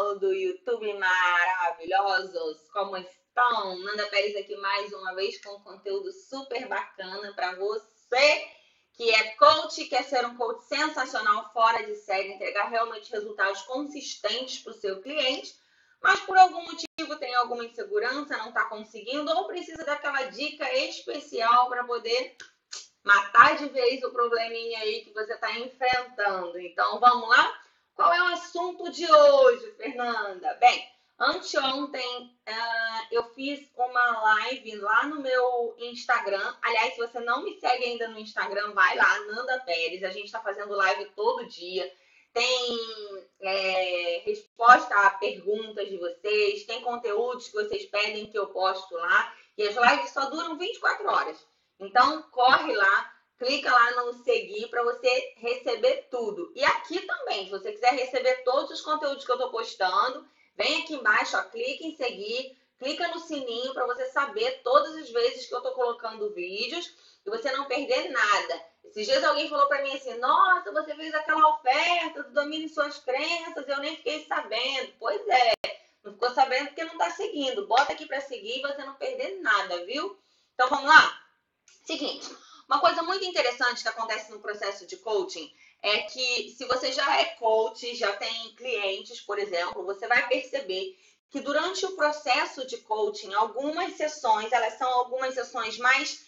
canal do YouTube maravilhosos, como estão? Nanda Pérez aqui mais uma vez com um conteúdo super bacana para você que é coach, quer ser um coach sensacional, fora de série, entregar realmente resultados consistentes para o seu cliente, mas por algum motivo tem alguma insegurança, não está conseguindo ou precisa daquela dica especial para poder matar de vez o probleminha aí que você está enfrentando. Então, vamos lá? Qual é o assunto de hoje, Fernanda? Bem, anteontem eu fiz uma live lá no meu Instagram. Aliás, se você não me segue ainda no Instagram, vai lá, Nanda Pérez. A gente está fazendo live todo dia. Tem resposta a perguntas de vocês, tem conteúdos que vocês pedem que eu posto lá. E as lives só duram 24 horas. Então, corre lá, clica lá no seguir para você receber tudo. E aqui também, se você quiser receber todos os conteúdos que eu estou postando, vem aqui embaixo, ó, clica em seguir, clica no sininho para você saber todas as vezes que eu estou colocando vídeos e você não perder nada. Esses dias alguém falou para mim assim, nossa, você fez aquela oferta do Domine Suas Crenças, eu nem fiquei sabendo. Pois é, não ficou sabendo porque não está seguindo. Bota aqui para seguir e você não perder nada, viu? Então, vamos lá? Seguinte, uma coisa muito interessante que acontece no processo de coaching é que se você já é coach, já tem clientes, por exemplo, você vai perceber que durante o processo de coaching, algumas sessões, elas são algumas sessões mais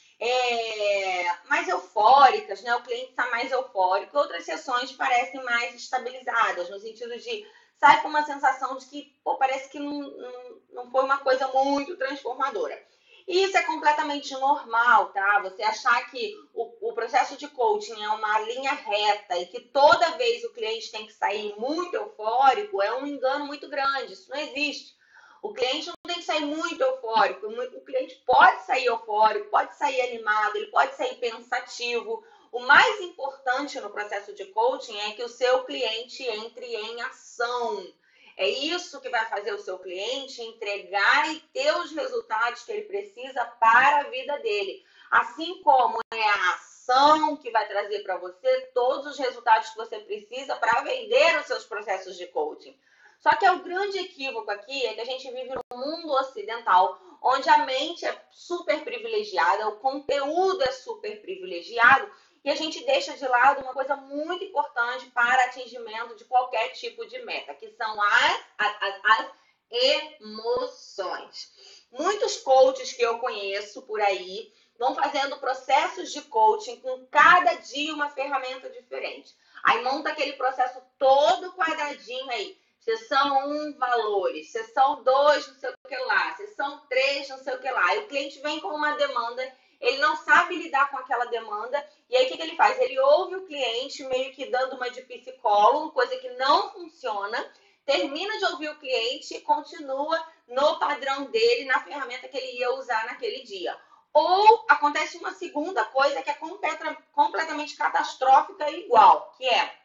eufóricas, né? O cliente está mais eufórico, outras sessões parecem mais estabilizadas, no sentido de sai com uma sensação de que parece que não foi uma coisa muito transformadora. E isso é completamente normal, tá? Você achar que o processo de coaching é uma linha reta e que toda vez o cliente tem que sair muito eufórico é um engano muito grande. Isso não existe. O cliente não tem que sair muito eufórico. O cliente pode sair eufórico, pode sair animado, ele pode sair pensativo. O mais importante no processo de coaching é que o seu cliente entre em ação. É isso que vai fazer o seu cliente entregar e ter os resultados que ele precisa para a vida dele. Assim como é a ação que vai trazer para você todos os resultados que você precisa para vender os seus processos de coaching. Só que o grande equívoco aqui é que a gente vive num mundo ocidental, onde a mente é super privilegiada, o conteúdo é super privilegiado, e a gente deixa de lado uma coisa muito importante para atingimento de qualquer tipo de meta, que são as emoções. Muitos coaches que eu conheço por aí vão fazendo processos de coaching com cada dia uma ferramenta diferente. Aí monta aquele processo todo quadradinho aí. Sessão 1, valores. Sessão 2, não sei o que lá. Sessão 3, não sei o que lá. E o cliente vem com uma demanda, ele não sabe lidar com aquela demanda, e aí o que ele faz? Ele ouve o cliente meio que dando uma de psicólogo, coisa que não funciona, termina de ouvir o cliente e continua no padrão dele, na ferramenta que ele ia usar naquele dia. Ou acontece uma segunda coisa que é completamente catastrófica e igual, que é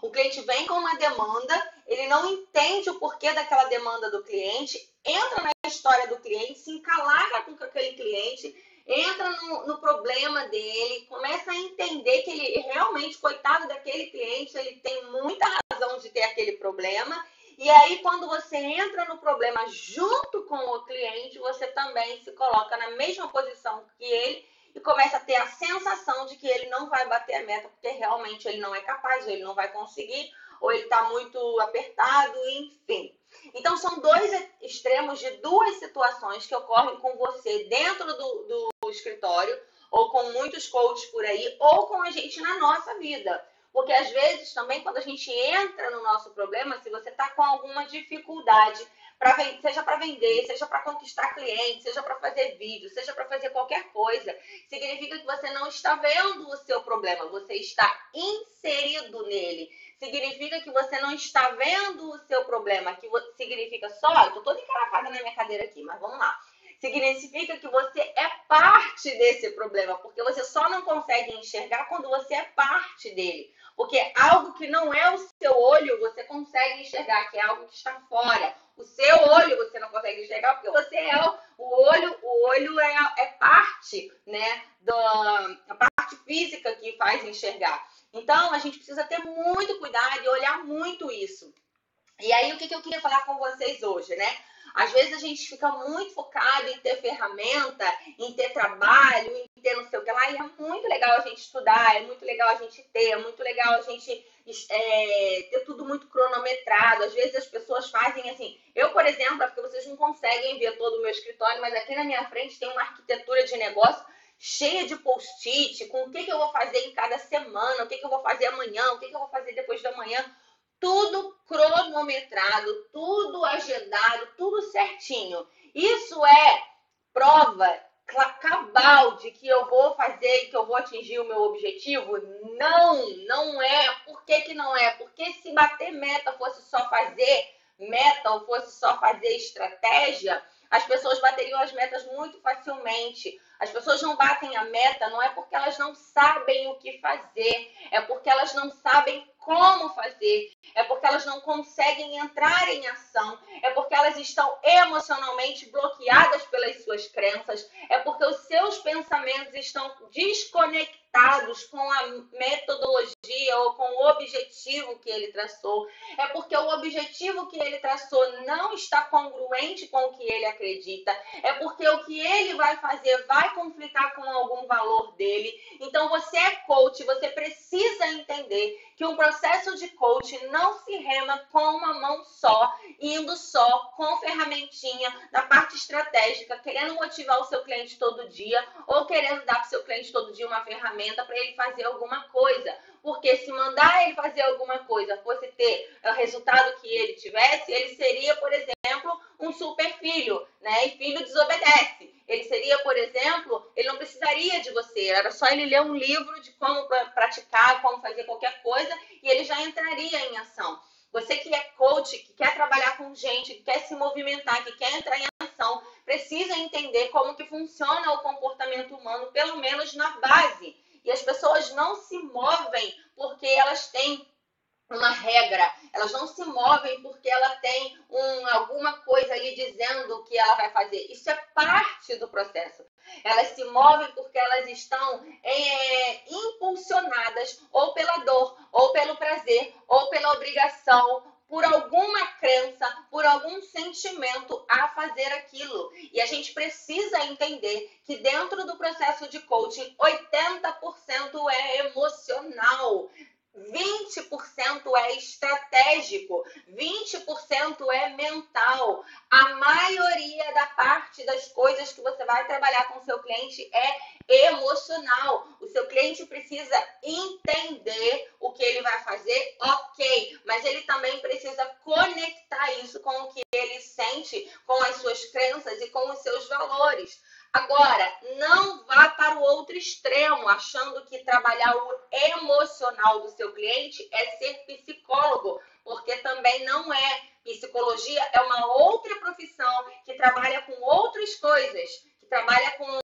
o cliente vem com uma demanda, ele não entende o porquê daquela demanda do cliente, entra na história do cliente, se encalaca com aquele cliente, entra no problema dele, começa a entender que ele realmente, coitado daquele cliente, ele tem muita razão de ter aquele problema. E aí, quando você entra no problema junto com o cliente, você também se coloca na mesma posição que ele e começa a ter a sensação de que ele não vai bater a meta, porque realmente ele não é capaz, ou ele não vai conseguir, ou ele está muito apertado, enfim. Então, são dois extremos de duas situações que ocorrem com você dentro do escritório, ou com muitos coaches por aí, ou com a gente na nossa vida. Porque, às vezes, também, quando a gente entra no nosso problema, se você está com alguma dificuldade, seja para vender, seja para conquistar clientes, seja para fazer vídeo, seja para fazer qualquer coisa, significa que você não está vendo o seu problema, você está inserido nele. Significa que você não está vendo o seu problema, que significa só, eu estou toda encarafada na minha cadeira aqui, mas vamos lá. Significa que você é parte desse problema, porque você só não consegue enxergar quando você é parte dele. Porque algo que não é o seu olho, você consegue enxergar, que é algo que está fora. O seu olho você não consegue enxergar, porque você é o olho é parte, né, a parte física que faz enxergar. Então, a gente precisa ter muito cuidado e olhar muito isso. E aí, o que eu queria falar com vocês hoje, né? Às vezes a gente fica muito focado em ter ferramenta, em ter trabalho, em ter não sei o que lá, e é muito legal a gente estudar, é muito legal a gente ter, é muito legal a gente ter tudo muito cronometrado. Às vezes as pessoas fazem assim. Eu, por exemplo, é porque vocês não conseguem ver todo o meu escritório, mas aqui na minha frente tem uma arquitetura de negócio cheia de post-it, com o que eu vou fazer em cada semana, o que eu vou fazer amanhã, o que eu vou fazer depois da manhã. Tudo cronometrado, tudo agendado, tudo certinho. Isso é prova cabal de que eu vou fazer e que eu vou atingir o meu objetivo? Não, não é. Por que não é? Porque se bater meta fosse só fazer meta ou fosse só fazer estratégia, as pessoas bateriam as metas muito facilmente. As pessoas não batem a meta não é porque elas não sabem o que fazer, é porque elas não sabem como fazer, é porque elas não conseguem entrar em ação, é porque elas estão emocionalmente bloqueadas pelas suas crenças, é porque os seus pensamentos estão desconectados com a metodologia ou com o objetivo que ele traçou, é porque o objetivo que ele traçou não está congruente com o que ele acredita, é porque o que ele vai fazer vai conflitar com algum valor dele. Então, você é coach, você precisa entender que um processo de coaching não se rema com uma mão só, indo só com ferramentinha na parte estratégica, querendo motivar o seu cliente todo dia ou querendo dar para o seu cliente todo dia uma ferramenta para ele fazer alguma coisa. Porque se mandar ele fazer alguma coisa fosse ter o resultado que ele tivesse, ele seria, por exemplo, um super filho, né? E filho desobedece. Ele seria, por exemplo, ele não precisaria de você, era só ele ler um livro de como praticar, como fazer qualquer coisa, e ele já entraria em ação. Você que é coach, que quer trabalhar com gente, que quer se movimentar, que quer entrar em ação, precisa entender como que funciona o comportamento humano, pelo menos na base. E as pessoas não se movem porque elas têm uma regra, elas não se movem porque ela tem alguma coisa ali dizendo que ela vai fazer. Isso é parte do processo. Elas se movem porque elas estão impulsionadas ou pela dor, ou pelo prazer, ou pela obrigação, por alguma crença, por algum sentimento a fazer aquilo. E a gente precisa entender que dentro do processo de coaching, 80% é emocional. 20% é estratégico, 20% é mental. A maioria da parte das coisas que você vai trabalhar com o seu cliente é emocional. O seu cliente precisa entender o que ele vai fazer, ok, mas ele também precisa conectar isso com o que ele sente, com as suas crenças e com os seus valores. Agora, não vá para o outro extremo, achando que trabalhar o emocional do seu cliente é ser psicólogo, porque também não é. Psicologia é uma outra profissão que trabalha com outras coisas, que trabalha com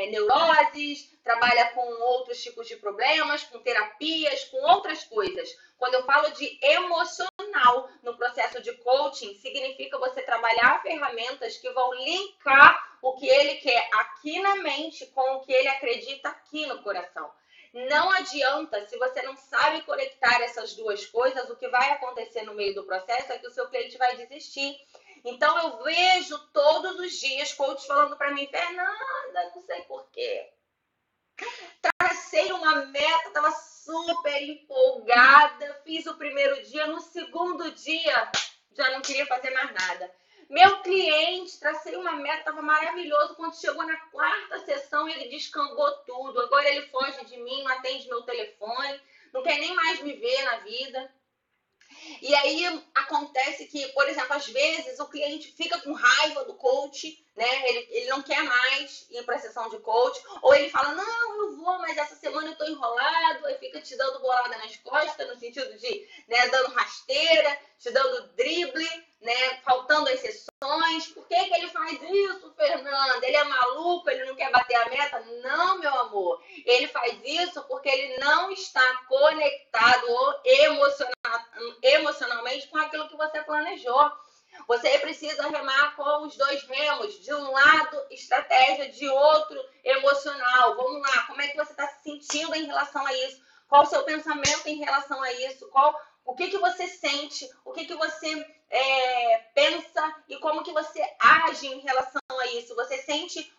neuroses, trabalha com outros tipos de problemas, com terapias, com outras coisas. Quando eu falo de emocional no processo de coaching, significa você trabalhar ferramentas que vão linkar o que ele quer aqui na mente com o que ele acredita aqui no coração. Não adianta, se você não sabe conectar essas duas coisas, o que vai acontecer no meio do processo é que o seu cliente vai desistir. Então, eu vejo todos os dias coaches falando para mim, Fernanda, não sei porquê. Tracei uma meta, estava super empolgada, fiz o primeiro dia, no segundo dia já não queria fazer mais nada. Meu cliente, tracei uma meta, estava maravilhoso, quando chegou na quarta sessão ele descambou tudo, agora ele foge de mim, não atende meu telefone, não quer nem mais me ver na vida. E aí acontece que, por exemplo, às vezes o cliente fica com raiva do coach, né? Ele não quer mais ir para a sessão de coach, ou ele fala, não, eu vou, mas essa semana eu tô enrolado, aí fica te dando bolada nas costas, no sentido de, né, dando rasteira, te dando drible, né, faltando as sessões. Por que ele faz isso, Fernanda? Ele é maluco, ele não quer bater a meta? Não, meu amor. Ele faz isso porque ele não está conectado ou emocionalmente com aquilo que você planejou. Você precisa remar com os dois remos. De um lado, estratégia, de outro, emocional. Vamos lá, como é que você está se sentindo em relação a isso? qual o seu pensamento em relação a isso, o que você sente, o que você pensa e como que você age em relação a isso. Você sente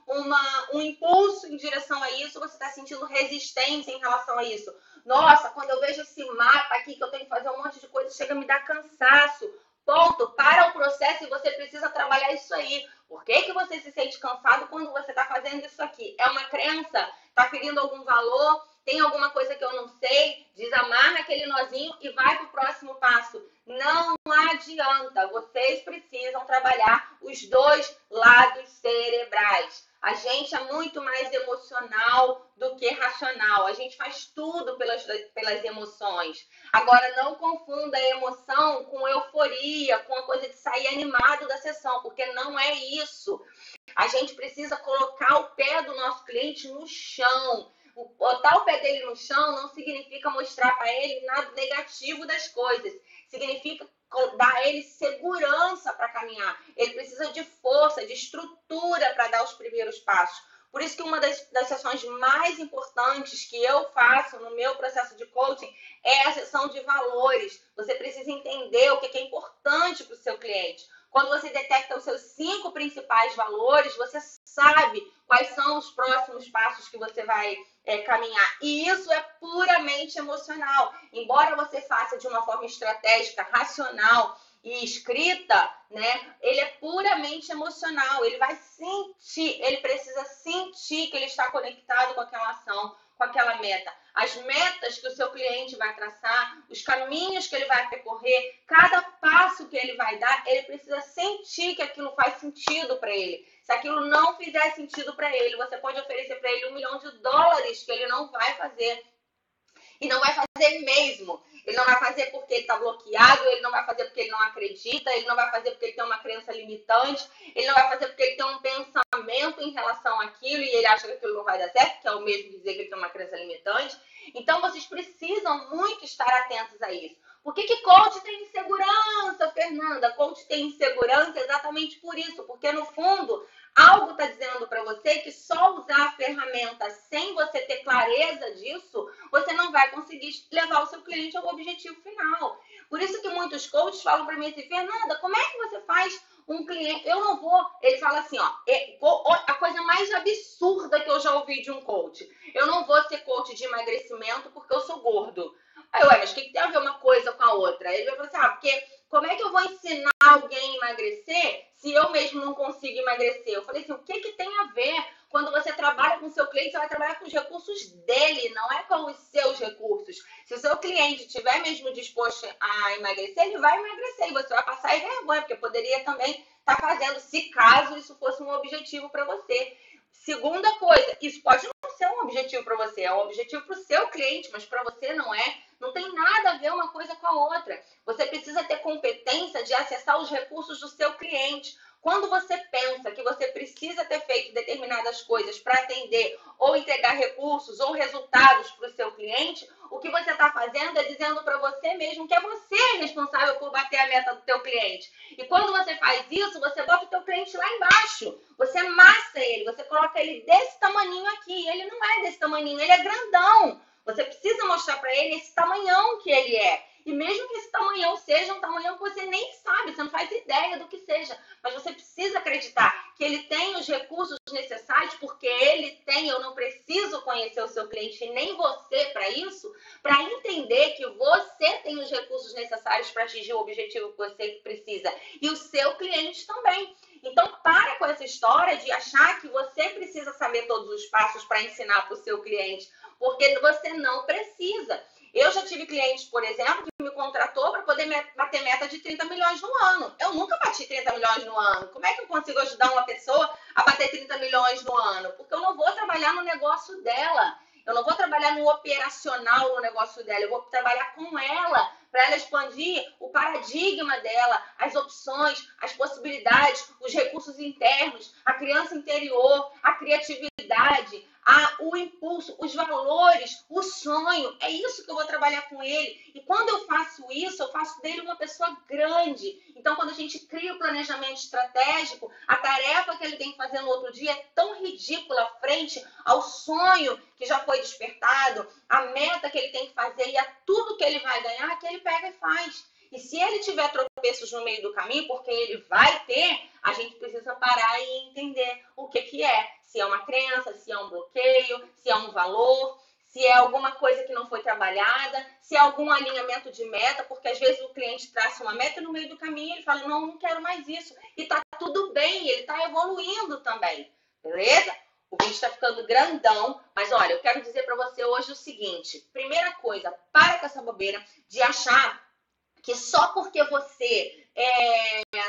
um impulso em direção a isso, você está sentindo resistência em relação a isso. Nossa, quando eu vejo esse mapa aqui, que eu tenho que fazer um monte de coisa, chega a me dar cansaço. Ponto, para o processo e você precisa trabalhar isso aí. Por que você se sente cansado quando você está fazendo isso aqui? É uma crença? Está ferindo algum valor? Tem alguma coisa que eu não sei? Desamarra aquele nozinho e vai para o próximo passo. Não adianta, vocês precisam trabalhar os dois lados cerebrais. A gente é muito mais emocional do que racional. A gente faz tudo pelas emoções. Agora, não confunda a emoção com euforia, com a coisa de sair animado da sessão, porque não é isso. A gente precisa colocar o pé do nosso cliente no chão. Botar o pé dele no chão não significa mostrar para ele nada negativo das coisas. Significa dar a ele segurança para caminhar. Ele precisa de força, de estrutura para dar os primeiros passos. Por isso que uma das sessões mais importantes que eu faço no meu processo de coaching é a sessão de valores. Você precisa entender o que é importante para o seu cliente. Quando você detecta os seus 5 principais valores, você sabe quais são os próximos passos que você vai caminhar. E isso é puramente emocional. Embora você faça de uma forma estratégica, racional e escrita, né? Ele é puramente emocional. Ele vai sentir, ele precisa sentir que ele está conectado com aquela ação, com aquela meta. As metas que o seu cliente vai traçar, os caminhos que ele vai percorrer, cada passo que ele vai dar, ele precisa sentir que aquilo faz sentido para ele. Se aquilo não fizer sentido para ele, você pode oferecer para ele $1 milhão que ele não vai fazer. E não vai fazer mesmo. Ele não vai fazer porque ele está bloqueado, ele não vai fazer porque ele não acredita, ele não vai fazer porque ele tem uma crença limitante, ele não vai fazer porque ele tem um pensamento em relação àquilo e ele acha que aquilo não vai dar certo, que é o mesmo dizer que ele tem uma crença limitante. Então, vocês precisam muito estar atentos a isso. Por que coach tem insegurança, Fernanda? Coach tem insegurança exatamente por isso, porque no fundo, algo está dizendo para você que só usar a ferramenta sem você ter clareza disso, você não vai conseguir levar o seu cliente ao objetivo final. Por isso que muitos coaches falam para mim assim, Fernanda, como é que você faz um cliente... Eu não vou... Ele fala assim, a coisa mais absurda que eu já ouvi de um coach. Eu não vou ser coach de emagrecimento porque eu sou gordo. Aí, mas o que tem a ver uma coisa com a outra? Ele vai falar assim, porque como é que eu vou ensinar alguém a emagrecer se eu mesmo não consigo emagrecer? Eu falei assim, o que tem a ver? Quando você trabalha com o seu cliente, você vai trabalhar com os recursos dele, não é com os seus recursos. Se o seu cliente estiver mesmo disposto a emagrecer, ele vai emagrecer e você vai passar vergonha, porque poderia também estar fazendo, se caso isso fosse um objetivo para você. Segunda coisa, isso pode não ser um objetivo para você, é um objetivo para o seu cliente, mas para você não é. Não tem nada a ver uma coisa com a outra. Você precisa ter competência de acessar os recursos do seu cliente. Quando você pensa que você precisa ter feito determinadas coisas para atender ou entregar recursos ou resultados para o seu cliente, o que você está fazendo é dizendo para você mesmo que é você responsável por bater a meta do teu cliente. E quando você faz isso, você bota o teu cliente lá embaixo. Você amassa ele, você coloca ele desse tamaninho aqui. Ele não é desse tamaninho, ele é grandão. Você precisa mostrar para ele esse tamanhão que ele é. E mesmo que esse tamanhão seja um tamanhão que você nem sabe, você não faz ideia do que seja. Mas você precisa acreditar que ele tem os recursos necessários, porque ele tem, eu não preciso conhecer o seu cliente, nem você para isso, para entender que você tem os recursos necessários para atingir o objetivo que você precisa. E o seu cliente também. Então, para com essa história de achar que você precisa saber todos os passos para ensinar para o seu cliente, porque você não precisa. Eu já tive clientes, por exemplo, que me contratou para poder bater meta de 30 milhões no ano. Eu nunca bati 30 milhões no ano. Como é que eu consigo ajudar uma pessoa a bater 30 milhões no ano? Porque eu não vou trabalhar no negócio dela. Eu não vou trabalhar no operacional no negócio dela. Eu vou trabalhar com ela para ela expandir o paradigma dela, as opções, as possibilidades, os recursos internos, a criança interior, a criatividade, o impulso, os valores, o sonho. É isso que eu vou trabalhar com ele. E quando eu faço isso, eu faço dele uma pessoa grande. Então, quando a gente cria o planejamento estratégico, a tarefa que ele tem que fazer no outro dia é tão ridícula frente ao sonho que já foi despertado, a meta que ele tem que fazer e a tudo que ele vai ganhar, que ele pega e faz. E se ele tiver tropeços no meio do caminho, porque ele vai ter, a gente precisa parar e entender o que é. Se é uma crença, se é um bloqueio, se é um valor, se é alguma coisa que não foi trabalhada, se é algum alinhamento de meta, porque às vezes o cliente traça uma meta e no meio do caminho ele fala, não quero mais isso. E tá tudo bem, ele tá evoluindo também, beleza? O vídeo está ficando grandão, mas olha, eu quero dizer para você hoje o seguinte. Primeira coisa, para com essa bobeira de achar que só porque você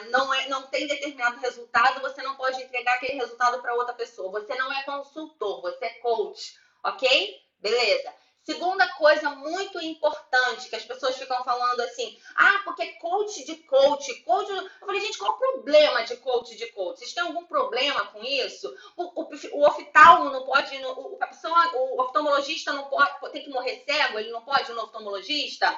não tem determinado resultado, você não pode entregar aquele resultado para outra pessoa. Você não é consultor, você é coach, ok? Beleza. Segunda coisa muito importante, que as pessoas ficam falando assim, porque coach de coach. Eu falei, gente, qual o problema de coach de coach? Vocês têm algum problema com isso? O oftalmo não pode, o oftalmologista não pode, tem que morrer cego, ele não pode ir no oftalmologista?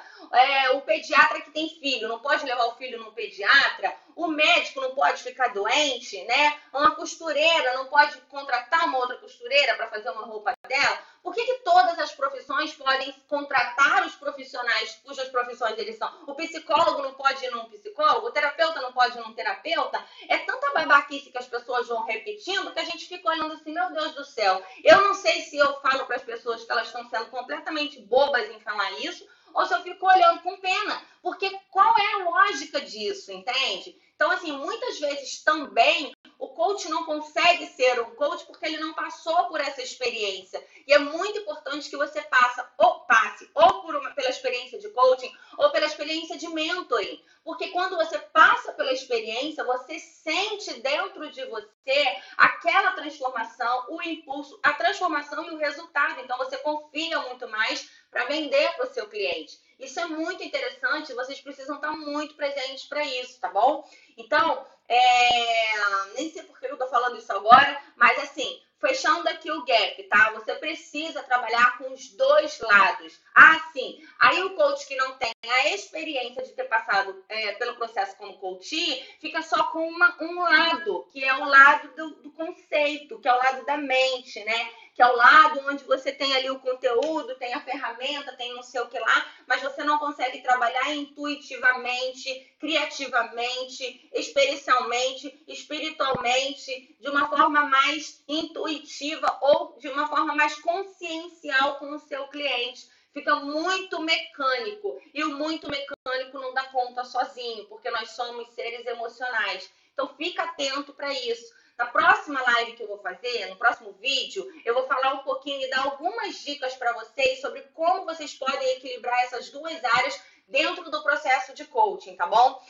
O pediatra que tem filho não pode levar o filho no pediatra? O médico não pode ficar doente, né? Uma costureira não pode contratar uma outra costureira para fazer uma roupa dela? Por que todas as profissões podem contratar os profissionais cujas profissões eles são? O psicólogo não pode ir num psicólogo? O terapeuta não pode ir num terapeuta? É tanta babaquice que as pessoas vão repetindo que a gente fica olhando assim, meu Deus do céu. Eu não sei se eu falo para as pessoas que elas estão sendo completamente bobas em falar isso, ou se eu fico olhando com pena. Porque qual é a lógica disso, entende? Então, assim, muitas vezes também o coach não consegue ser um coach porque ele não passou por essa experiência. E é muito importante que você passe ou pela experiência de coaching ou pela experiência de mentoring. Porque quando você passa pela experiência, você sente dentro de você aquela transformação, o impulso, a transformação e o resultado. Então, você confia muito mais para vender para o seu cliente. Isso é muito interessante, vocês precisam estar muito presentes para isso, tá bom? Então, nem sei por que eu estou falando isso agora, mas assim, fechando aqui o gap, tá? Você precisa trabalhar com os dois lados. Sim. Aí o coach que não tem a experiência de ter passado pelo processo como coach, fica só com um lado, que é o lado do conceito, que é o lado da mente, né? Que é o lado onde você tem ali o conteúdo, tem a ferramenta, tem não sei o que lá, mas você não consegue trabalhar intuitivamente, criativamente, experiencialmente, espiritualmente, de uma forma mais intuitiva ou de uma forma mais consciencial com o seu cliente. Fica muito mecânico, e o muito mecânico não dá conta sozinho, porque nós somos seres emocionais. Então, fica atento para isso. Na próxima live que eu vou fazer, no próximo vídeo, eu vou falar um pouquinho e dar algumas dicas para vocês sobre como vocês podem equilibrar essas duas áreas dentro do processo de coaching, tá bom?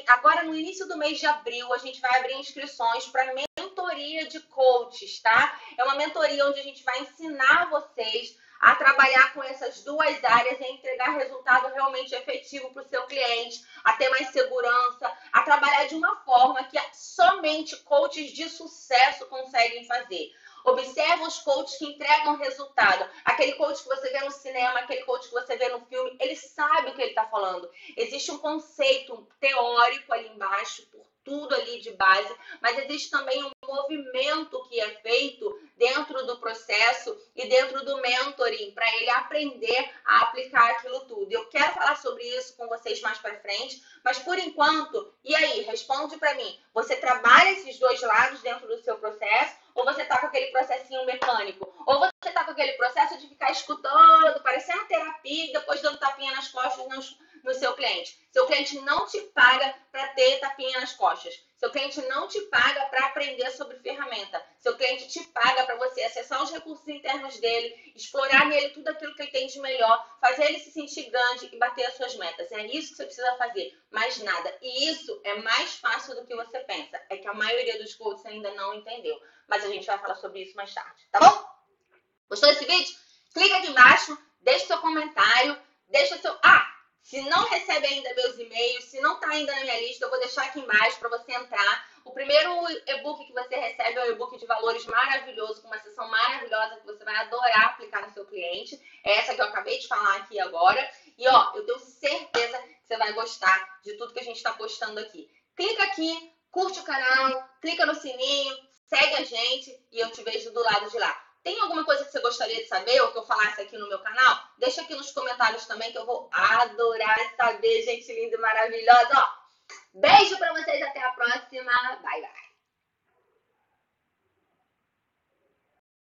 Agora, no início do mês de abril, a gente vai abrir inscrições para mentoria de coaches, tá? É uma mentoria onde a gente vai ensinar vocês a trabalhar com essas duas áreas e entregar resultado realmente efetivo para o seu cliente, a ter mais segurança, a trabalhar de uma forma que somente coaches de sucesso conseguem fazer. Observa os coaches que entregam resultado. Aquele coach que você vê no cinema, aquele coach que você vê no filme, ele sabe o que ele está falando. Existe um conceito teórico ali embaixo, por tudo ali de base, mas existe também um movimento que é feito dentro do processo e dentro do mentoring, para ele aprender a aplicar aquilo tudo. Eu quero falar sobre isso com vocês mais para frente, mas por enquanto, e aí, responde para mim, você trabalha esses dois lados dentro do seu processo, ou você tá com aquele processinho mecânico? Ou você tá com aquele processo de ficar escutando, parecendo terapia, e depois dando tapinha nas costas no seu cliente? Seu cliente não te paga para ter tapinha nas costas. Seu cliente não te paga para aprender sobre ferramenta. Seu cliente te paga para você acessar os recursos internos dele, explorar nele tudo aquilo que ele tem de melhor, fazer ele se sentir grande e bater as suas metas. É isso que você precisa fazer, mais nada. E isso é mais fácil do que você pensa. É que a maioria dos coaches ainda não entendeu. Mas a gente vai falar sobre isso mais tarde, tá bom? Gostou desse vídeo? Clica aqui embaixo, deixa seu comentário, deixa seu... se não recebe ainda meus e-mails, se não está ainda na minha lista, eu vou deixar aqui embaixo para você entrar. O primeiro e-book que você recebe é um e-book de valores maravilhoso, com uma sessão maravilhosa que você vai adorar aplicar no seu cliente. É essa que eu acabei de falar aqui agora. E ó, eu tenho certeza que você vai gostar de tudo que a gente está postando aqui. Clica aqui, curte o canal, clica no sininho, segue a gente e eu te vejo do lado de lá. Tem alguma coisa que você gostaria de saber ou que eu falasse aqui no meu canal? Deixa aqui nos comentários também que eu vou adorar saber, gente linda e maravilhosa. Ó, beijo pra vocês, até a próxima. Bye, bye.